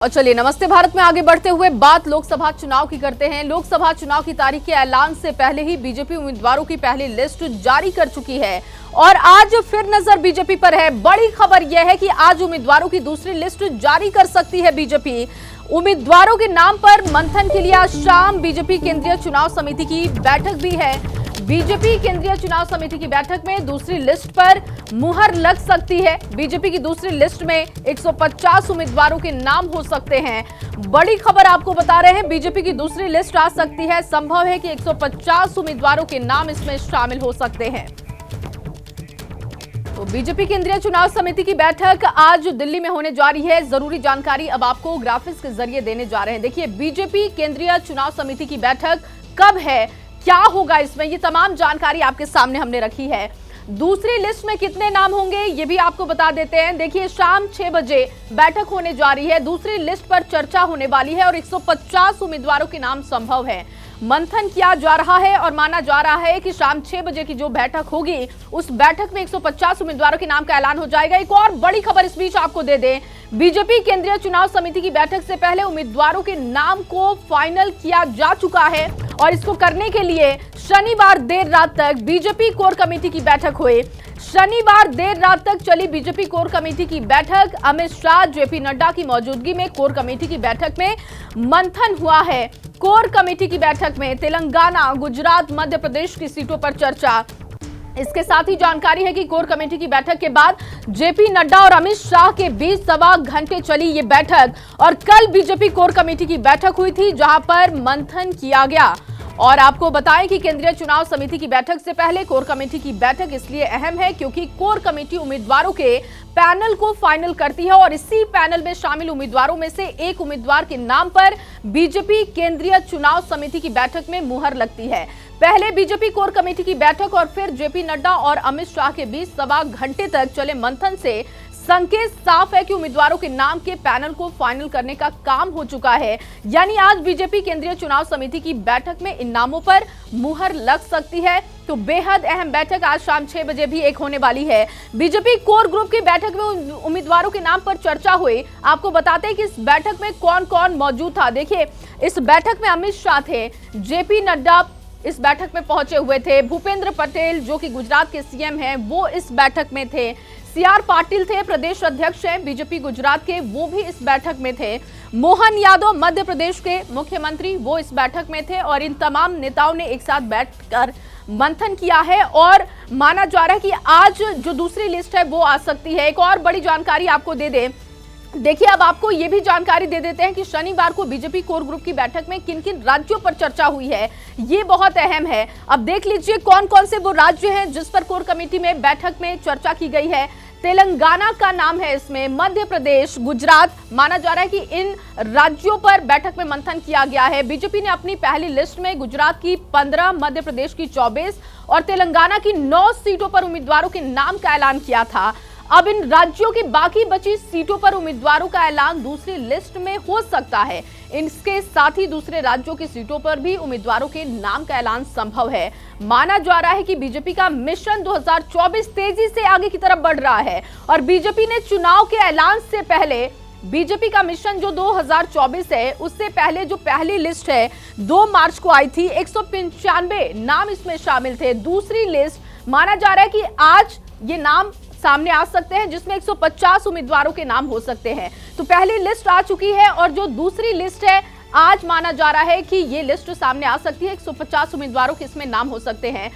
और चलिए नमस्ते भारत में आगे बढ़ते हुए बात लोकसभा चुनाव की करते हैं। लोकसभा चुनाव की तारीख के ऐलान से पहले ही बीजेपी उम्मीदवारों की पहली लिस्ट जारी कर चुकी है और आज फिर नजर बीजेपी पर है। बड़ी खबर यह है कि आज उम्मीदवारों की दूसरी लिस्ट जारी कर सकती है बीजेपी। उम्मीदवारों के नाम पर मंथन के लिए आज शाम बीजेपी केंद्रीय चुनाव समिति की बैठक भी है। बीजेपी केंद्रीय चुनाव समिति की बैठक में दूसरी लिस्ट पर मुहर लग सकती है। बीजेपी की दूसरी लिस्ट में 150 उम्मीदवारों के नाम हो सकते हैं। बड़ी खबर आपको बता रहे हैं, बीजेपी की दूसरी लिस्ट आ सकती है। संभव है कि 150 उम्मीदवारों के नाम इसमें शामिल हो सकते हैं। तो बीजेपी केंद्रीय चुनाव समिति की बैठक आज दिल्ली में होने जा रही है। जरूरी जानकारी अब आपको ग्राफिक्स के जरिए देने जा रहे हैं। देखिए, बीजेपी केंद्रीय चुनाव समिति की बैठक कब है, क्या होगा इसमें, ये तमाम जानकारी आपके सामने हमने रखी है। दूसरी लिस्ट में कितने नाम होंगे ये भी आपको बता देते हैं। देखिए, शाम 6 बजे बैठक होने जा रही है। दूसरी लिस्ट पर चर्चा होने वाली है और 150 उम्मीदवारों के नाम संभव है। मंथन किया जा रहा है और माना जा रहा है कि शाम 6 बजे की जो बैठक होगी उस बैठक में 150 उम्मीदवारों के नाम का ऐलान हो जाएगा। एक और बड़ी खबर इस बीच आपको दे दें, बीजेपी केंद्रीय चुनाव समिति की बैठक से पहले उम्मीदवारों के नाम को फाइनल किया जा चुका है और इसको करने के लिए शनिवार देर रात तक बीजेपी कोर कमेटी की बैठक हुई। शनिवार देर रात तक चली बीजेपी कोर कमेटी की बैठक। अमित शाह, जेपी नड्डा की मौजूदगी में कोर कमेटी की बैठक में मंथन हुआ है। कोर कमेटी की बैठक में तेलंगाना, गुजरात, मध्य प्रदेश की सीटों पर चर्चा। इसके साथ ही जानकारी है कि कोर कमेटी की बैठक के बाद जेपी नड्डा और अमित शाह के बीच सवा घंटे चली ये बैठक और कल बीजेपी कोर कमेटी की बैठक हुई थी जहां पर मंथन किया गया। और आपको बताएं कि केंद्रीय चुनाव समिति की बैठक से पहले कोर कमेटी की बैठक इसलिए अहम है क्योंकि कोर कमेटी उम्मीदवारों के पैनल को फाइनल करती है और इसी पैनल में शामिल उम्मीदवारों में से एक उम्मीदवार के नाम पर बीजेपी केंद्रीय चुनाव समिति की बैठक में मुहर लगती है। पहले बीजेपी कोर कमेटी की बैठक और फिर जेपी नड्डा और अमित शाह के बीच सवा घंटे तक चले मंथन से संकेत साफ है कि उम्मीदवारों के नाम के पैनल को फाइनल करने का काम हो चुका है। यानी आज बीजेपी केंद्रीय चुनाव समिति की बैठक में इन नामों पर मुहर लग सकती है। तो बेहद अहम बैठक आज शाम 6 बजे भी एक होने वाली है। बीजेपी कोर ग्रुप की बैठक में उम्मीदवारों के नाम पर चर्चा हुई। आपको बताते हैं कि इस बैठक में कौन कौन मौजूद था। देखिए, इस बैठक में अमित शाह थे, जेपी नड्डा इस बैठक में पहुंचे हुए थे, भूपेंद्र पटेल जो कि गुजरात के सीएम हैं वो इस बैठक में थे, सीआर पाटिल थे, प्रदेश अध्यक्ष हैं बीजेपी गुजरात के, वो भी इस बैठक में थे, मोहन यादव मध्य प्रदेश के मुख्यमंत्री वो इस बैठक में थे और इन तमाम नेताओं ने एक साथ बैठकर मंथन किया है और माना जा रहा है कि आज जो दूसरी लिस्ट है वो आ सकती है। एक और बड़ी जानकारी आपको दे दें, देखिए अब आपको ये भी जानकारी दे देते हैं कि शनिवार को बीजेपी कोर ग्रुप की बैठक में किन किन राज्यों पर चर्चा हुई है, ये बहुत अहम है। अब देख लीजिए कौन कौन से वो राज्य हैं जिस पर कोर कमेटी में बैठक में चर्चा की गई है। तेलंगाना का नाम है इसमें, मध्य प्रदेश, गुजरात, माना जा रहा है कि इन राज्यों पर बैठक में मंथन किया गया है। बीजेपी ने अपनी पहली लिस्ट में गुजरात की 15, मध्य प्रदेश की 24 और तेलंगाना की 9 सीटों पर उम्मीदवारों के नाम का ऐलान किया था। अब इन राज्यों की बाकी बची सीटों पर उम्मीदवारों का ऐलान दूसरी लिस्ट में हो सकता है। इसके साथ ही दूसरे राज्यों की सीटों पर भी उम्मीदवारों के नाम का ऐलान संभव है। माना जा रहा है कि बीजेपी का मिशन 2024 तेजी से आगे की तरफ बढ़ रहा है और बीजेपी ने चुनाव के ऐलान से पहले बीजेपी का मिशन जो 2024 है उससे पहले जो पहली लिस्ट है 2 मार्च को आई थी, 195 नाम इसमें शामिल थे। दूसरी लिस्ट माना जा रहा है कि आज ये नाम सामने आ सकते हैं जिसमें 150 उम्मीदवारों के नाम हो सकते हैं। तो पहली लिस्ट आ चुकी है और जो दूसरी लिस्ट है आज माना जा रहा है कि ये लिस्ट सामने आ सकती है। 150 उम्मीदवारों के इसमें नाम हो सकते हैं।